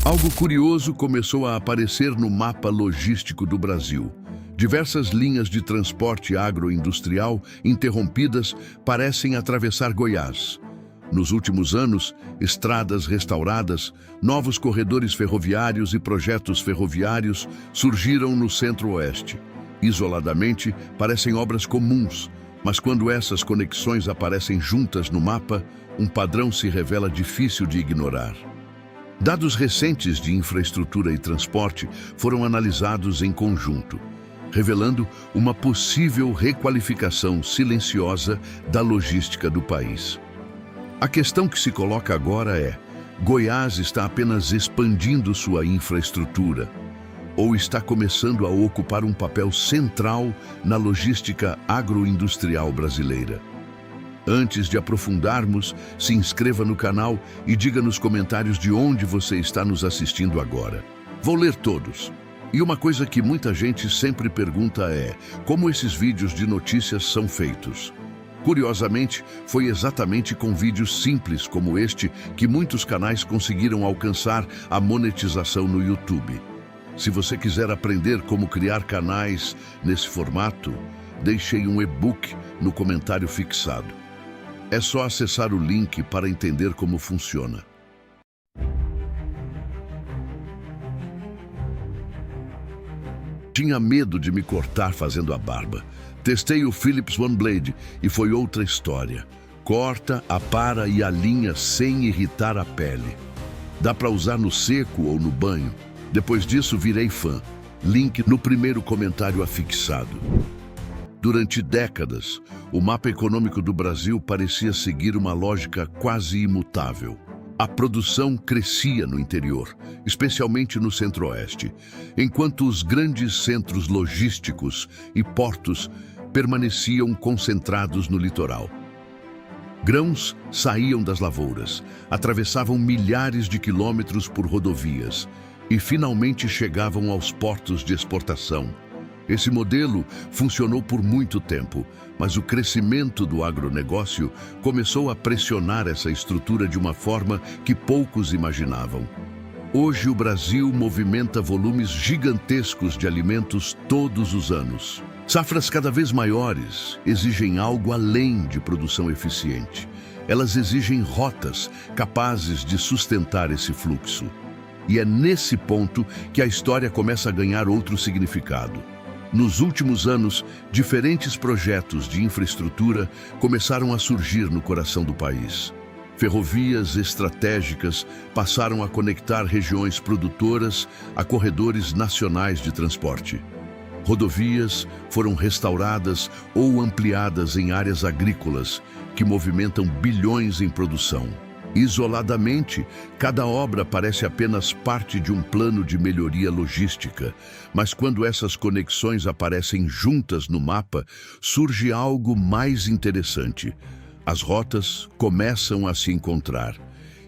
Algo curioso começou a aparecer no mapa logístico do Brasil. Diversas linhas de transporte agroindustrial interrompidas parecem atravessar Goiás. Nos últimos anos, estradas restauradas, novos corredores ferroviários e projetos ferroviários surgiram no Centro-Oeste. Isoladamente, parecem obras comuns, mas quando essas conexões aparecem juntas no mapa, um padrão se revela difícil de ignorar. Dados recentes de infraestrutura e transporte foram analisados em conjunto, revelando uma possível requalificação silenciosa da logística do país. A questão que se coloca agora é: Goiás está apenas expandindo sua infraestrutura ou está começando a ocupar um papel central na logística agroindustrial brasileira? Antes de aprofundarmos, se inscreva no canal e diga nos comentários de onde você está nos assistindo agora. Vou ler todos. E uma coisa que muita gente sempre pergunta é: como esses vídeos de notícias são feitos? Curiosamente, foi exatamente com vídeos simples como este que muitos canais conseguiram alcançar a monetização no YouTube. Se você quiser aprender como criar canais nesse formato, deixei um e-book no comentário fixado. É só acessar o link para entender como funciona. Tinha medo de me cortar fazendo a barba. Testei o Philips OneBlade e foi outra história. Corta, apara e alinha sem irritar a pele. Dá para usar no seco ou no banho. Depois disso, virei fã. Link no primeiro comentário afixado. Durante décadas, o mapa econômico do Brasil parecia seguir uma lógica quase imutável. A produção crescia no interior, especialmente no Centro-Oeste, enquanto os grandes centros logísticos e portos permaneciam concentrados no litoral. Grãos saíam das lavouras, atravessavam milhares de quilômetros por rodovias e finalmente chegavam aos portos de exportação. Esse modelo funcionou por muito tempo, mas o crescimento do agronegócio começou a pressionar essa estrutura de uma forma que poucos imaginavam. Hoje o Brasil movimenta volumes gigantescos de alimentos todos os anos. Safras cada vez maiores exigem algo além de produção eficiente. Elas exigem rotas capazes de sustentar esse fluxo. E é nesse ponto que a história começa a ganhar outro significado. Nos últimos anos, diferentes projetos de infraestrutura começaram a surgir no coração do país. Ferrovias estratégicas passaram a conectar regiões produtoras a corredores nacionais de transporte. Rodovias foram restauradas ou ampliadas em áreas agrícolas que movimentam bilhões em produção. Isoladamente, cada obra parece apenas parte de um plano de melhoria logística, mas quando essas conexões aparecem juntas no mapa, surge algo mais interessante. As rotas começam a se encontrar,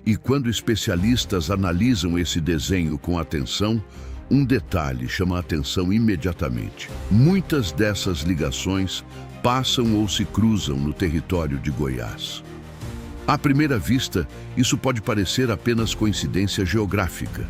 e quando especialistas analisam esse desenho com atenção, um detalhe chama a atenção imediatamente. Muitas dessas ligações passam ou se cruzam no território de Goiás. À primeira vista, isso pode parecer apenas coincidência geográfica.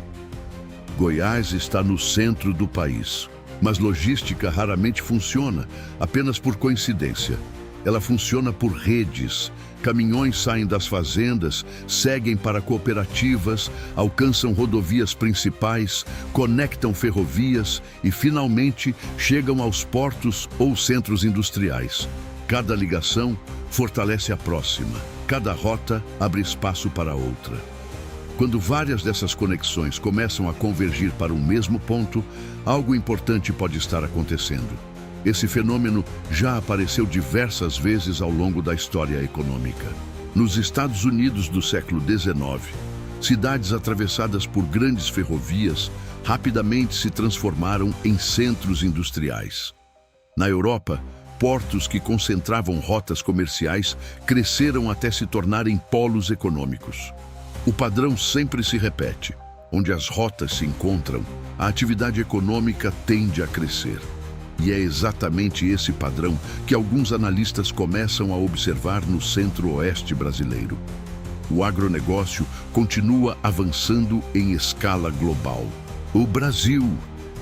Goiás está no centro do país, mas logística raramente funciona apenas por coincidência. Ela funciona por redes. Caminhões saem das fazendas, seguem para cooperativas, alcançam rodovias principais, conectam ferrovias e, finalmente, chegam aos portos ou centros industriais. Cada ligação fortalece a próxima. Cada rota abre espaço para outra. Quando várias dessas conexões começam a convergir para um mesmo ponto, algo importante pode estar acontecendo. Esse fenômeno já apareceu diversas vezes ao longo da história econômica. Nos Estados Unidos do século XIX, cidades atravessadas por grandes ferrovias rapidamente se transformaram em centros industriais. Na Europa, portos que concentravam rotas comerciais cresceram até se tornarem polos econômicos. O padrão sempre se repete. Onde as rotas se encontram, a atividade econômica tende a crescer. E é exatamente esse padrão que alguns analistas começam a observar no Centro-Oeste brasileiro. o agronegócio continua avançando em escala global. O Brasil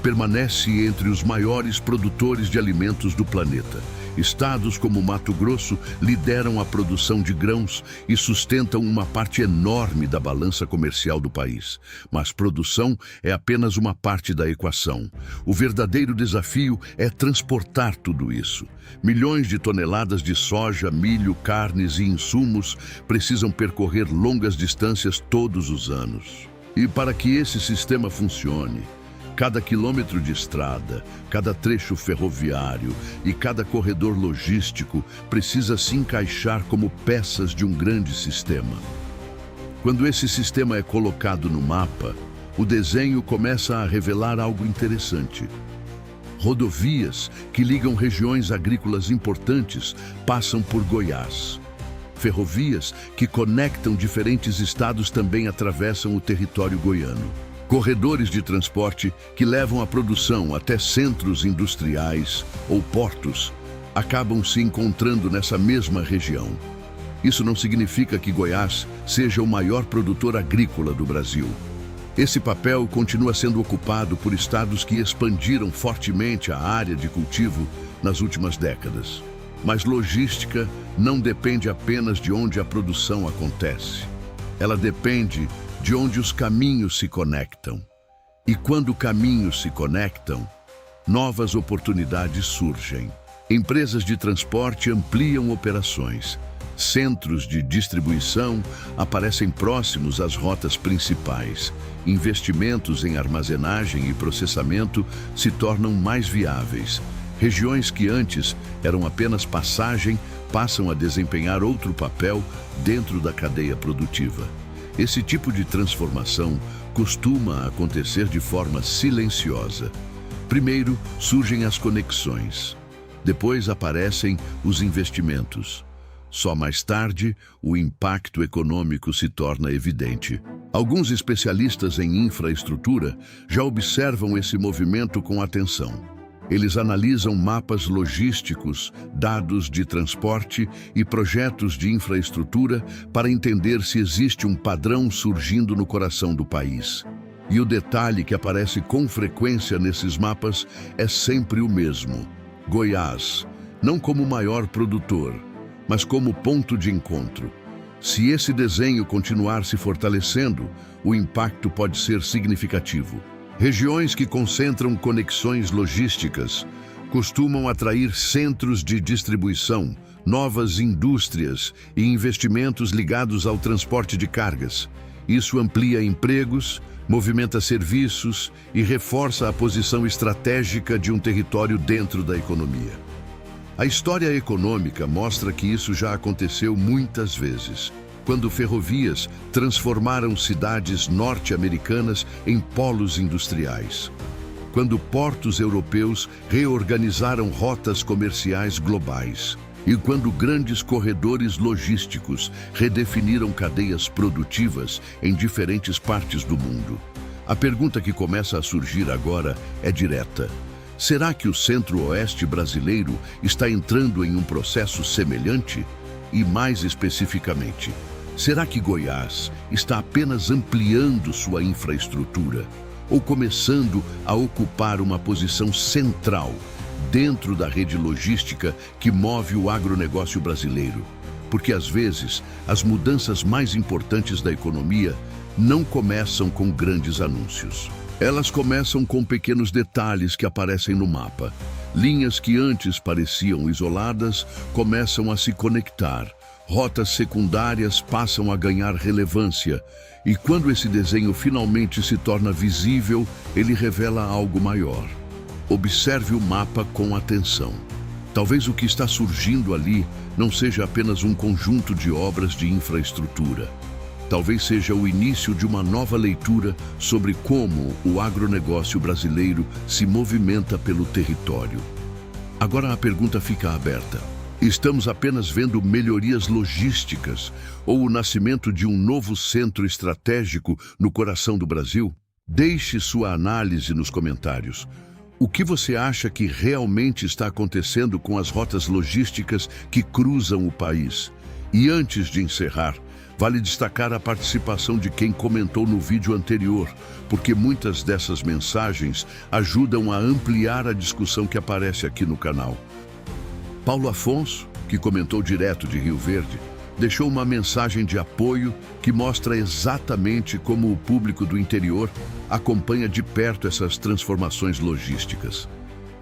permanece entre os maiores produtores de alimentos do planeta. Estados como Mato Grosso lideram a produção de grãos e sustentam uma parte enorme da balança comercial do país. Mas produção é apenas uma parte da equação. O verdadeiro desafio é transportar tudo isso. Milhões de toneladas de soja, milho, carnes e insumos precisam percorrer longas distâncias todos os anos. E para que esse sistema funcione, cada quilômetro de estrada, cada trecho ferroviário e cada corredor logístico precisa se encaixar como peças de um grande sistema. Quando esse sistema é colocado no mapa, o desenho começa a revelar algo interessante. Rodovias que ligam regiões agrícolas importantes passam por Goiás. Ferrovias que conectam diferentes estados também atravessam o território goiano. Corredores de transporte que levam a produção até centros industriais ou portos acabam se encontrando nessa mesma região. Isso não significa que Goiás seja o maior produtor agrícola do Brasil. Esse papel continua sendo ocupado por estados que expandiram fortemente a área de cultivo nas últimas décadas. Mas logística não depende apenas de onde a produção acontece. Ela depende de onde os caminhos se conectam. E quando caminhos se conectam, novas oportunidades surgem. Empresas de transporte ampliam operações. Centros de distribuição aparecem próximos às rotas principais. Investimentos em armazenagem e processamento se tornam mais viáveis. Regiões que antes eram apenas passagem passam a desempenhar outro papel dentro da cadeia produtiva. Esse tipo de transformação costuma acontecer de forma silenciosa. Primeiro surgem as conexões, depois aparecem os investimentos. Só mais tarde, o impacto econômico se torna evidente. Alguns especialistas em infraestrutura já observam esse movimento com atenção. Eles analisam mapas logísticos, dados de transporte e projetos de infraestrutura para entender se existe um padrão surgindo no coração do país. E o detalhe que aparece com frequência nesses mapas é sempre o mesmo: Goiás, não como maior produtor, mas como ponto de encontro. Se esse desenho continuar se fortalecendo, o impacto pode ser significativo. Regiões que concentram conexões logísticas costumam atrair centros de distribuição, novas indústrias e investimentos ligados ao transporte de cargas. Isso amplia empregos, movimenta serviços e reforça a posição estratégica de um território dentro da economia. A história econômica mostra que isso já aconteceu muitas vezes, quando ferrovias transformaram cidades norte-americanas em polos industriais, quando portos europeus reorganizaram rotas comerciais globais e quando grandes corredores logísticos redefiniram cadeias produtivas em diferentes partes do mundo. A pergunta que começa a surgir agora é direta. Será que o centro-oeste brasileiro está entrando em um processo semelhante? E mais especificamente, será que Goiás está apenas ampliando sua infraestrutura ou começando a ocupar uma posição central dentro da rede logística que move o agronegócio brasileiro? Porque às vezes as mudanças mais importantes da economia não começam com grandes anúncios. Elas começam com pequenos detalhes que aparecem no mapa. Linhas que antes pareciam isoladas começam a se conectar. Rotas secundárias passam a ganhar relevância, e quando esse desenho finalmente se torna visível, ele revela algo maior. Observe o mapa com atenção. Talvez o que está surgindo ali não seja apenas um conjunto de obras de infraestrutura. Talvez seja o início de uma nova leitura sobre como o agronegócio brasileiro se movimenta pelo território. Agora a pergunta fica aberta. Estamos apenas vendo melhorias logísticas ou o nascimento de um novo centro estratégico no coração do Brasil? Deixe sua análise nos comentários. O que você acha que realmente está acontecendo com as rotas logísticas que cruzam o país? E antes de encerrar, Vale destacar a participação de quem comentou no vídeo anterior, porque muitas dessas mensagens ajudam a ampliar a discussão que aparece aqui no canal. Paulo Afonso, que comentou direto de Rio Verde, deixou uma mensagem de apoio que mostra exatamente como o público do interior acompanha de perto essas transformações logísticas.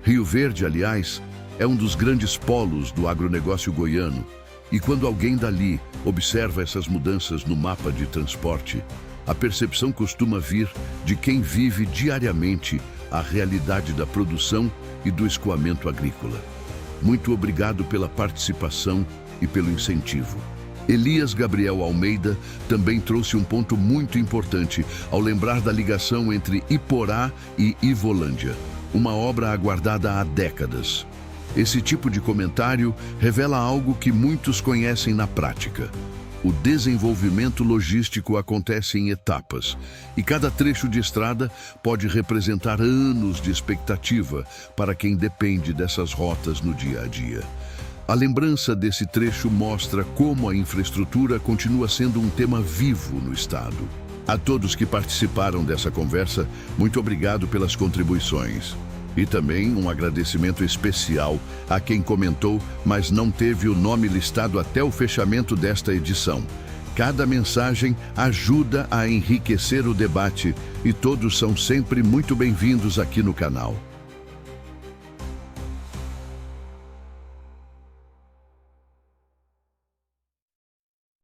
Rio Verde, aliás, é um dos grandes polos do agronegócio goiano, e quando alguém dali observa essas mudanças no mapa de transporte, a percepção costuma vir de quem vive diariamente a realidade da produção e do escoamento agrícola. Muito obrigado pela participação e pelo incentivo. Elias Gabriel Almeida também trouxe um ponto muito importante ao lembrar da ligação entre Iporá e Ivolândia, uma obra aguardada há décadas. Esse tipo de comentário revela algo que muitos conhecem na prática. O desenvolvimento logístico acontece em etapas, e cada trecho de estrada pode representar anos de expectativa para quem depende dessas rotas no dia a dia. A lembrança desse trecho mostra como a infraestrutura continua sendo um tema vivo no estado. A todos que participaram dessa conversa, muito obrigado pelas contribuições. E também um agradecimento especial a quem comentou, mas não teve o nome listado até o fechamento desta edição. Cada mensagem ajuda a enriquecer o debate e todos são sempre muito bem-vindos aqui no canal.